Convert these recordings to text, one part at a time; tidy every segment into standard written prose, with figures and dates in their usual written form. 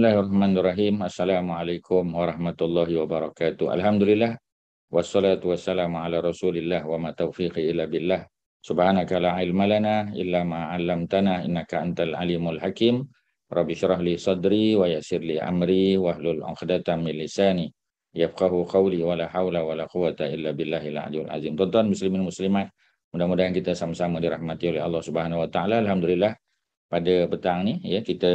Bismillahirrahmanirrahim. Assalamualaikum warahmatullahi wabarakatuh. Alhamdulillah. Wassalatu wassalamu ala rasulillah wa ma taufiqi illa billah. Subhanaka la ilma lana illa ma 'allamtana innaka antal alimul hakim. Rabbi syrah li sadri wa yassir li amri wahlul 'uqdatam min lisani yafqahu qawli wa la haula wa la quwwata illa billahil aliyyil azim. Tuan-tuan muslimin muslimat, mudah-mudahan kita sama-sama dirahmati oleh Allah Subhanahu wa taala. Alhamdulillah, pada petang ni ya kita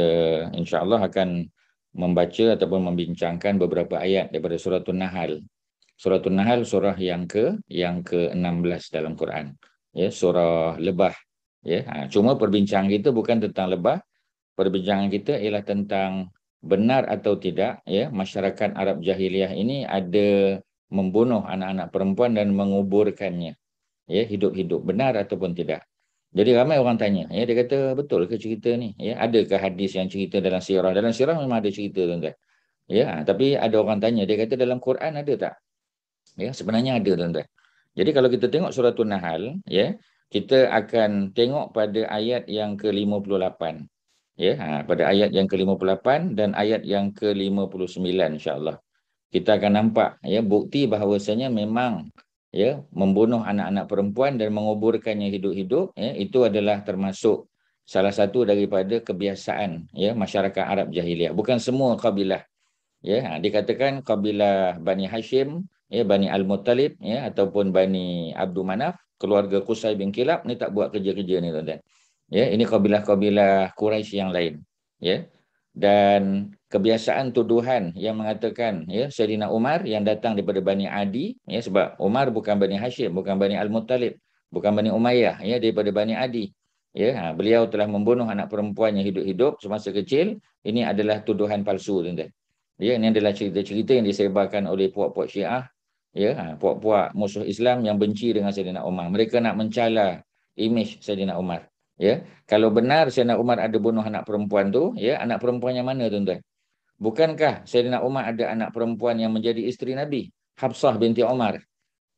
insya-Allah akan membaca ataupun membincangkan beberapa ayat daripada surah An-Nahl. Surah An-Nahl surah yang ke-16 dalam Quran. Ya, surah lebah. Ya, cuma perbincangan kita bukan tentang lebah. Perbincangan kita ialah tentang benar atau tidak ya masyarakat Arab jahiliyah ini ada membunuh anak-anak perempuan dan menguburkannya. Ya, hidup-hidup, benar ataupun tidak. Jadi ramai orang tanya, ya, dia kata betul ke cerita ni? Ya, adakah hadis yang cerita dalam sirah? Dalam sirah memang ada cerita, tuan-tuan. Ya, tapi ada orang tanya, dia kata dalam Quran ada tak? Ya, sebenarnya ada, tuan-tuan. Jadi kalau kita tengok surah An-Nahl, ya, kita akan tengok pada ayat yang ke-58. Ya, pada ayat yang ke-58 dan ayat yang ke-59 insya-Allah. Kita akan nampak ya bukti bahawasanya memang ya membunuh anak-anak perempuan dan menguburkannya hidup-hidup ya itu adalah termasuk salah satu daripada kebiasaan ya masyarakat Arab jahiliah. Bukan semua kabilah ya, dikatakan kabilah Bani Hashim ya, Bani Al-Muttalib ya ataupun Bani Abdul Manaf, keluarga Qusay bin Kilab ni tak buat kerja-kerja ni, tuan-tuan. Ya, ini kabilah-kabilah Quraisy yang lain ya. Dan kebiasaan tuduhan yang mengatakan ya Sayyidina Umar yang datang daripada Bani Adi ya, sebab Umar bukan Bani Hashim, bukan Bani Al-Muttalib, bukan Bani Umayyah ya, daripada Bani Adi ya. Beliau telah membunuh anak perempuan yang hidup-hidup semasa kecil. Ini adalah tuduhan palsu, tuan-tuan. Ya, ini adalah cerita-cerita yang disebarkan oleh puak-puak Syiah ya, puak-puak musuh Islam yang benci dengan Sayyidina Umar. Mereka nak mencela imej Sayyidina Umar. Ya, kalau benar Sayyidina Umar ada bunuh anak perempuan tu, ya, anak perempuan yang mana, tuan-tuan? Bukankah Sayyidina Umar ada anak perempuan yang menjadi isteri Nabi? Hafsah binti Umar.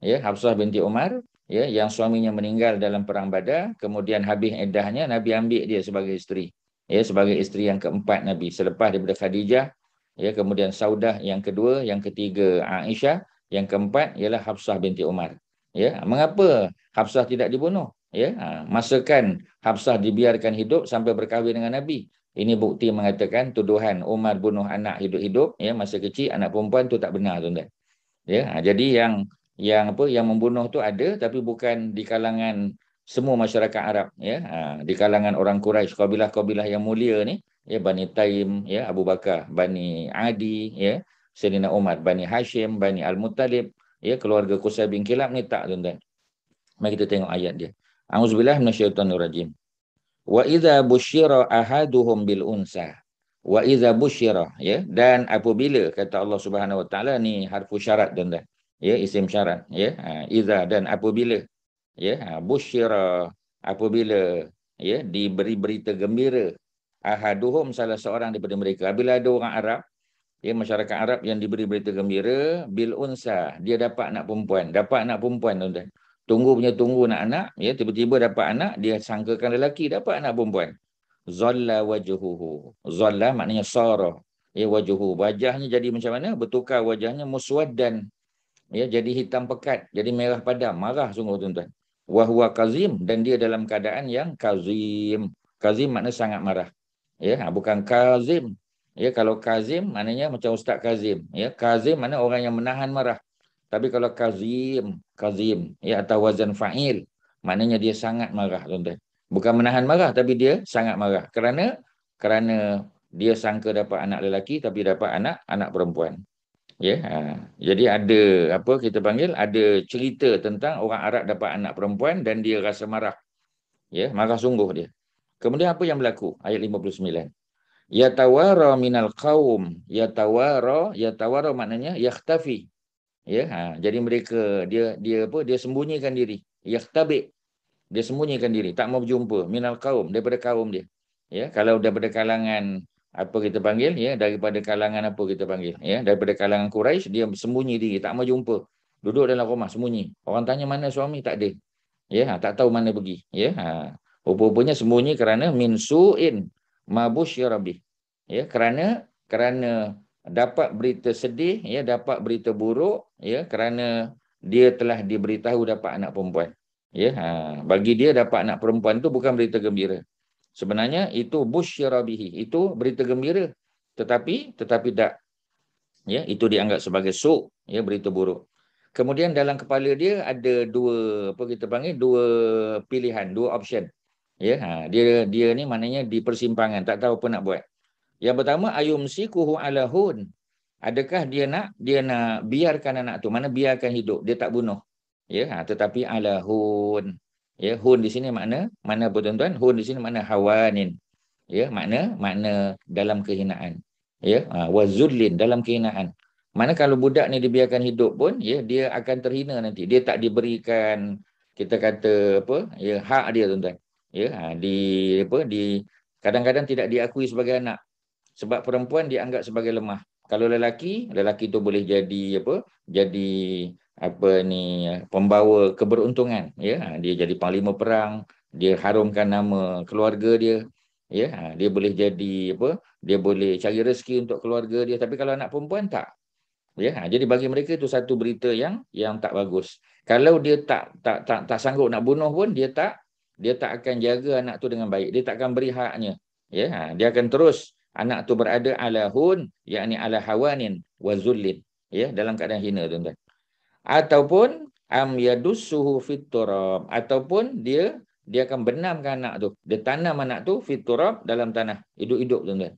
Ya, Hafsah binti Umar, ya, yang suaminya meninggal dalam perang Badar, kemudian habis iddahnya Nabi ambil dia sebagai isteri. Ya, sebagai isteri yang keempat Nabi selepas daripada Khadijah, ya, kemudian Saudah yang kedua, yang ketiga Aisyah, yang keempat ialah Hafsah binti Umar. Ya, mengapa Hafsah tidak dibunuh? Ya, masakan Hafsah dibiarkan hidup sampai berkahwin dengan Nabi. Ini bukti mengatakan tuduhan Umar bunuh anak hidup-hidup ya masa kecil, anak perempuan tu tak benar, tuan-tuan. Ya, jadi yang membunuh tu ada, tapi bukan di kalangan semua masyarakat Arab ya. Di kalangan orang Quraisy, kabilah-kabilah yang mulia ni ya, Bani Taim ya, Abu Bakar, Bani Adi ya, Sayyidina Umar, Bani Hashim, Bani Al-Muttalib ya, keluarga Qusay bin Kilab ni tak, tuan-tuan. Mari kita tengok ayat dia. A'udzubillahi minasyaitonirrajim. Wa idza busyira ahaduhum bil unsa. Wa idza busyira ya, dan apabila kata Allah Subhanahu wa taala ni harfu syarat, tuan-tuan. Ya, isim syarat ya. Idza dan apabila ya, busyira apabila ya diberi berita gembira ahaduhum salah seorang daripada mereka. Bila ada orang Arab ya, masyarakat Arab yang diberi berita gembira bil unsa, dia dapat anak perempuan, tuan-tuan. Tunggu nak anak ya, tiba-tiba dapat anak, dia sangkakan lelaki, dapat anak perempuan. Zalla wajhuhu. Zalla maknanya sara. Ya, wajhuhu, wajahnya jadi macam mana? Bertukar wajahnya muswaddan. Ya, jadi hitam pekat, jadi merah padam, marah sungguh, tuan-tuan. Wa huwa kazim, dan dia dalam keadaan yang kazim. Kazim makna sangat marah. Ya, bukan kazim. Ya, kalau kazim maknanya macam Ustaz Kazim. Ya, kazim makna orang yang menahan marah. Tapi kalau kazim ya atau wazan fa'il, maknanya dia sangat marah, tuan-tuan. Bukan menahan marah, tapi dia sangat marah. Kerana dia sangka dapat anak lelaki tapi dapat anak perempuan. Ya, jadi ada apa kita panggil, ada cerita tentang orang Arab dapat anak perempuan dan dia rasa marah. Ya, marah sungguh dia. Kemudian apa yang berlaku? Ayat 59. Yatawara minal qaum. Yatawara maknanya yakhtafi. Ya, jadi mereka dia sembunyikan diri. Yakhtabi, dia sembunyikan diri, tak mau berjumpa minal qaum, daripada kaum dia. Ya, kalau daripada kalangan apa kita panggil ya, daripada kalangan apa kita panggil ya, daripada kalangan Quraisy, dia sembunyi diri, tak mau jumpa. Duduk dalam rumah sembunyi. Orang tanya mana suami, tak ada. Ya, tak tahu mana pergi. Ya, rupa-rupanya sembunyi kerana min su'in mabusyira bih. Ya, kerana kerana dapat berita sedih, ya, dapat berita buruk, ya, kerana dia telah diberitahu dapat anak perempuan. Ya, bagi dia dapat anak perempuan tu bukan berita gembira. Sebenarnya itu busyra bihi, itu berita gembira. Tetapi tak, ya, itu dianggap sebagai su', ya, berita buruk. Kemudian dalam kepala dia ada dua, apa kita panggil, dua pilihan, dua option. Ya, dia ni maknanya di persimpangan, tak tahu apa nak buat. Yang pertama, ayumsikuhu ala hun. Adakah dia nak biarkan anak tu, mana biarkan hidup, dia tak bunuh. Ya, tetapi ala hun. Ya, hun di sini mana apa tuan-tuan? Hun di sini makna hawanin. Ya, makna dalam kehinaan. Ya, wazullin, dalam kehinaan. Mana kalau budak ni dibiarkan hidup pun, ya, dia akan terhina nanti. Dia tak diberikan, kita kata apa, ya, hak dia tuan-tuan. Ya, di kadang-kadang tidak diakui sebagai anak. Sebab perempuan dianggap sebagai lemah. Kalau lelaki tu boleh jadi apa? Jadi apa ni, pembawa keberuntungan, ya. Dia jadi panglima perang, dia harumkan nama keluarga dia. Ya, dia boleh jadi apa? Dia boleh cari rezeki untuk keluarga dia. Tapi kalau anak perempuan tak. Ya, jadi bagi mereka itu satu berita yang tak bagus. Kalau dia tak sanggup nak bunuh pun, dia tak akan jaga anak tu dengan baik. Dia tak akan beri haknya. Ya, dia akan terus anak tu berada ala hun, yakni ala hawanin wa zullin. Ya, dalam keadaan hina, tuan-tuan. Ataupun am yadussuhu fit turab, ataupun dia akan benamkan anak tu. Dia tanam anak tu fit turab, dalam tanah, hidup-hidup, tuan-tuan.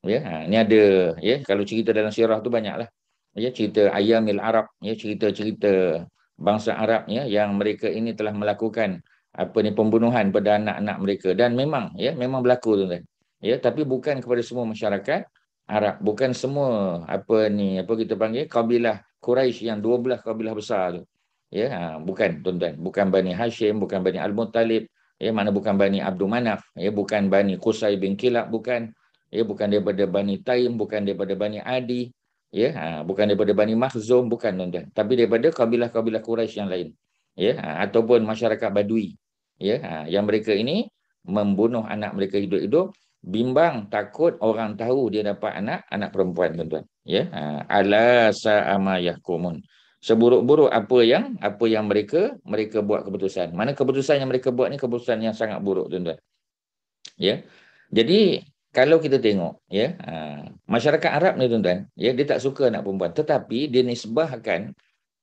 Ya, ni ada, ya, kalau cerita dalam sirah tu banyaklah. Ya, cerita Ayyamil Arab, ya, cerita-cerita bangsa Arab, ya, yang mereka ini telah melakukan apa ni, pembunuhan pada anak-anak mereka, dan memang berlaku, tuan-tuan. Ya, tapi bukan kepada semua masyarakat Arab, bukan semua apa kita panggil kabilah Quraisy yang 12 kabilah besar tu. Ya, bukan, tuan-tuan, bukan Bani Hashim, bukan Bani Al-Muttalib, ya, mana bukan Bani Abdul Manaf, ya, bukan Bani Qusay bin Kilab, bukan. Ya, bukan daripada Bani Taim, bukan daripada Bani Adi, ya, bukan daripada Bani Makhzum, bukan, tuan-tuan, tapi daripada kabilah-kabilah Quraisy yang lain, ya, ataupun masyarakat Badui, ya, yang mereka ini membunuh anak mereka hidup-hidup, bimbang takut orang tahu dia dapat anak perempuan, tuan-tuan, ya. Ala sa'ama yahkumun, seburuk-buruk apa yang mereka buat keputusan. Mana keputusan yang mereka buat ni keputusan yang sangat buruk, tuan-tuan. Ya. Jadi kalau kita tengok, ya, masyarakat Arab ni, tuan-tuan, ya, dia tak suka anak perempuan, tetapi dia nisbahkan,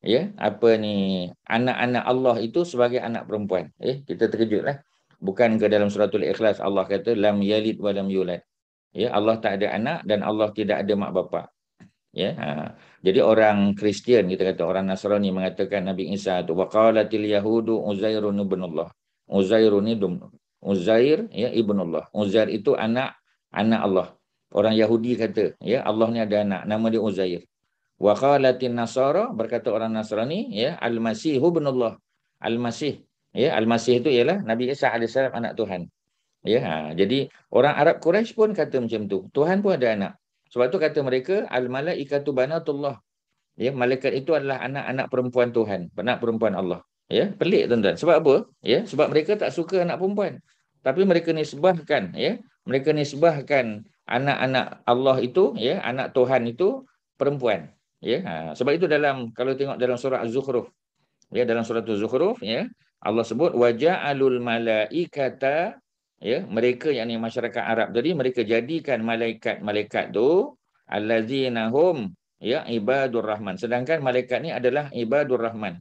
ya, apa ni, anak-anak Allah itu sebagai anak perempuan. Kita terkejutlah. Bukan ke dalam suratul Ikhlas Allah kata lam yalid wa lam yulad. Ya, Allah tak ada anak dan Allah tidak ada mak bapak. Ya, jadi orang Kristian, kita kata orang Nasrani mengatakan Nabi Isa tu waqalatil yahudu Uzairun ibnullah. Uzair, ya, ibnullah. Uzair itu anak Allah. Orang Yahudi kata, ya, Allah ni ada anak, nama dia Uzair. Wa qalatin nasara, berkata orang Nasrani, ya, al-Masih ibnullah. Al-Masih, ya, Al-Masih itu ialah Nabi Isa alaihissalam, anak Tuhan. Ya, jadi orang Arab Quraisy pun kata macam tu. Tuhan pun ada anak. Sebab tu kata mereka al-malaikatu banatullah. Ya, malaikat itu adalah anak-anak perempuan Tuhan, anak perempuan Allah. Ya, pelik, tuan-tuan. Sebab apa? Ya, sebab mereka tak suka anak perempuan. Tapi mereka nisbahkan, ya, anak-anak Allah itu, ya, anak Tuhan itu perempuan. Ya, sebab itu kalau tengok dalam surah Az-Zukhruf, ya, dalam surah Az-Zukhruf, ya, Allah sebut waja'alul malaikata, ya, mereka yakni masyarakat Arab tadi, mereka jadikan malaikat tu allazina hum, ya, ibadur rahman. Sedangkan malaikat ni adalah ibadur rahman,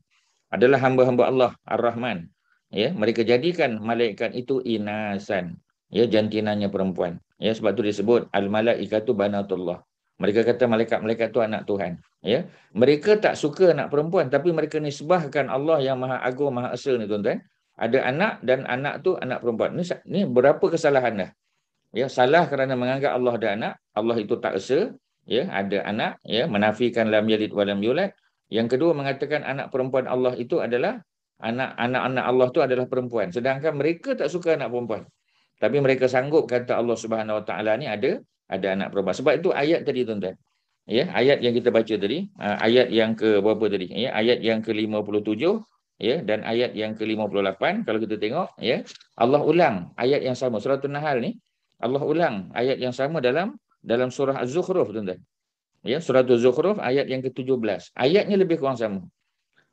adalah hamba-hamba Allah Ar-Rahman. Ya, mereka jadikan malaikat itu inasan, ya, jantinanya perempuan. Ya, sebab tu disebut al-malaikatu banatullah. Mereka kata malaikat tu anak Tuhan. Ya, mereka tak suka anak perempuan, tapi mereka nisbahkan Allah yang Maha Agung, Maha Esa ni, tuan-tuan, ada anak, dan anak tu anak perempuan. Ni berapa kesalahan dah. Ya, salah kerana menganggap Allah ada anak, Allah itu tak esa, ya, ada anak, ya, menafikan lam yalid wa lam yulad. Yang kedua, mengatakan anak perempuan Allah itu adalah anak-anak Allah itu adalah perempuan. Sedangkan mereka tak suka anak perempuan. Tapi mereka sanggup kata Allah Subhanahu Wa Taala ni ada anak perempuan. Sebab itu ayat tadi, tuan-tuan. Ya, ayat yang kita baca tadi, ayat yang ke berapa tadi? Ya, ayat yang ke-57, ya, dan ayat yang ke-58, kalau kita tengok, ya, Allah ulang ayat yang sama. Surah An-Nahl ni Allah ulang ayat yang sama dalam dalam surah Az-Zukhruf, tuan-tuan. Ya, surah Az-Zukhruf ayat yang ke-17. Ayatnya lebih kurang sama.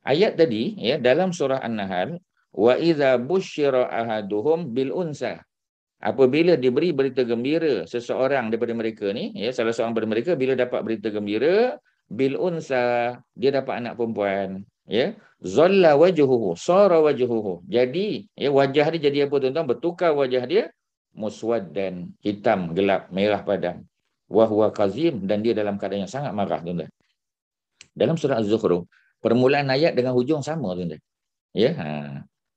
Ayat tadi ya dalam surah An-Nahl, wa idza busyira ahaduhum bil unsa. Apabila diberi berita gembira seseorang daripada mereka ni, ya, salah seorang daripada mereka bila dapat berita gembira bil unsa, dia dapat anak perempuan, ya. Zalla wajhuhu, sara wajhuhu. Jadi, ya, wajah dia jadi apa, tuan-tuan? Bertukar wajah dia muswaddan, hitam, gelap, merah padam. Wa huwa kazim, dan dia dalam keadaan yang sangat marah, tuan-tuan. Dalam surah Az-Zukhruf, permulaan ayat dengan hujung sama, tuan-tuan. Ya,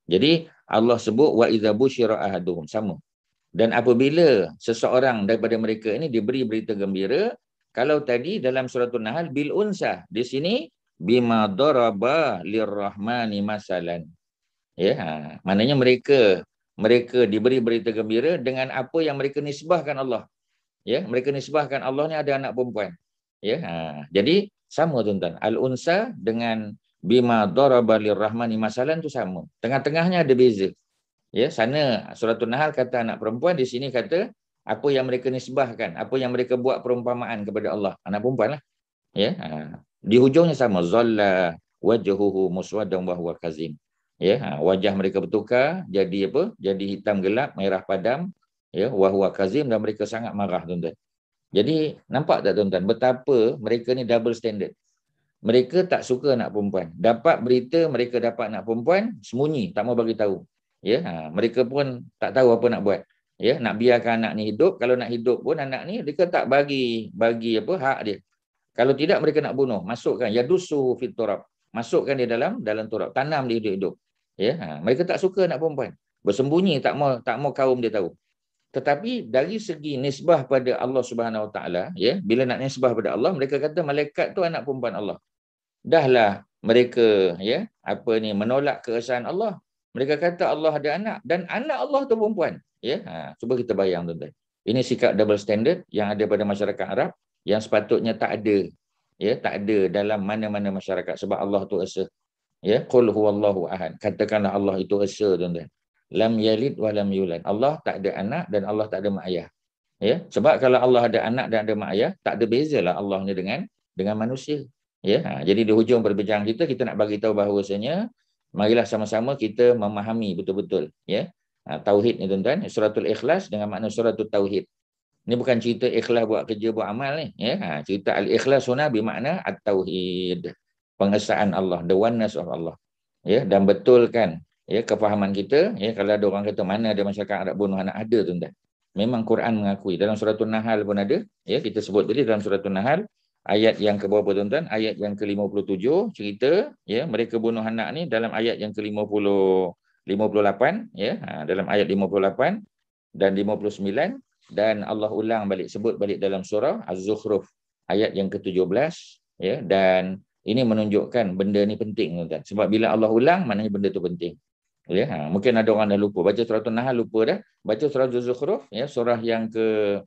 jadi Allah sebut wa idza busyira ahaduhum, sama. Dan apabila seseorang daripada mereka ini diberi berita gembira, kalau tadi dalam surah An-Nahl bil unsa, di sini bima daraba lirrahmani masalan. Ya, maknanya mereka diberi berita gembira dengan apa yang mereka nisbahkan Allah. Ya, mereka nisbahkan Allah ni ada anak perempuan. Ya, jadi sama, tuan-tuan. Al-unsa dengan bima daraba lirrahmani masalan tu sama. Tengah-tengahnya ada beza. Ya, sana surah An-Nahl kata anak perempuan, di sini kata apa yang mereka nisbahkan, apa yang mereka buat perumpamaan kepada Allah, anak perempuan lah. Ya, di hujungnya sama, zalla wajhuhu muswaddan wa huwa kazim. Ya, wajah mereka bertukar jadi apa? Jadi hitam gelap, merah padam, ya, wa huwa kazim, dan mereka sangat marah, tuan-tuan. Jadi nampak tak, tuan-tuan, betapa mereka ni double standard. Mereka tak suka anak perempuan. Dapat berita mereka dapat anak perempuan, sembunyi, tak mau bagi tahu. Ya, mereka pun tak tahu apa nak buat. Ya, nak biarkan anak ni hidup, kalau nak hidup pun anak ni mereka tak bagi apa hak dia. Kalau tidak mereka nak bunuh, masukkan yadusu fit turab. Masukkan dia dalam turab, tanam dia hidup-hidup. Ya, mereka tak suka anak perempuan. Bersembunyi, tak mau kaum dia tahu. Tetapi dari segi nisbah pada Allah Subhanahu Wa Taala, ya, bila nak nisbah pada Allah, mereka kata malaikat tu anak perempuan Allah. Dahlah mereka, ya, menolak keesaan Allah. Mereka kata Allah ada anak, dan anak Allah tu perempuan. Ya, cuba kita bayang, tuan-tuan. Ini sikap double standard yang ada pada masyarakat Arab yang sepatutnya tak ada. Ya, tak ada dalam mana-mana masyarakat, sebab Allah tu esa. Ya, qul huwallahu ahad. Katakanlah Allah itu esa, tuan-tuan. Lam yalid wa lam yulad. Allah tak ada anak dan Allah tak ada mak ayah. Ya, sebab kalau Allah ada anak dan ada mak ayah, tak ada bezalah Allah ni dengan manusia. Ya, jadi di hujung perbincangan kita nak bagi tahu bahawasanya marilah sama-sama kita memahami betul-betul, ya. Tauhid ni, tuan-tuan, suratul Ikhlas dengan makna suratul Tauhid. Ini bukan cerita ikhlas buat kerja, buat amal ni, ya. Cerita al-ikhlas huna bermakna at-tauhid, pengesaan Allah, the oneness of Allah. Ya, dan betulkan, ya, kefahaman kita, ya, kalau ada orang kata mana ada masyarakat Arab bunuh anak, ada, tuan-tuan. Memang Quran mengakui. Dalam surah An-Nahl pun ada, ya, kita sebut tadi dalam surah An-Nahl ayat yang ke berapa, tuan-tuan? Ayat yang ke-57 cerita, ya, mereka bunuh anak ni dalam ayat yang ke-58, ya, dalam ayat 58 dan 59, dan Allah ulang balik, sebut balik dalam surah Az-Zukhruf ayat yang ke-17, ya, dan ini menunjukkan benda ni penting, tuan-tuan. Sebab bila Allah ulang, maknanya benda tu penting. Ya, mungkin ada orang dah lupa baca surah An-Nahl, lupa dah. Baca surah Az-Zukhruf, ya, surah yang ke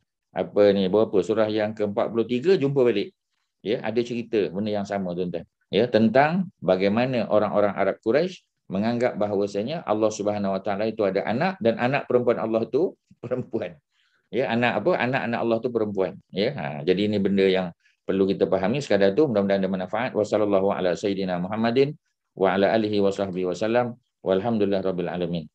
surah yang ke-43, jumpa balik. Ya, ada cerita benda yang sama, tuan-tuan. Ya, tentang bagaimana orang-orang Arab Quraisy menganggap bahawasanya Allah Subhanahu Wa Taala itu ada anak, dan anak perempuan Allah tu perempuan. Ya, anak-anak Allah tu perempuan. Ya, jadi ini benda yang perlu kita fahami. Sekadar tu, mudah-mudahan ada manfaat. Wassallallahu ala sayyidina Muhammadin wa ala alihi wa sahbihi wasallam. Walhamdulillah rabbil alamin.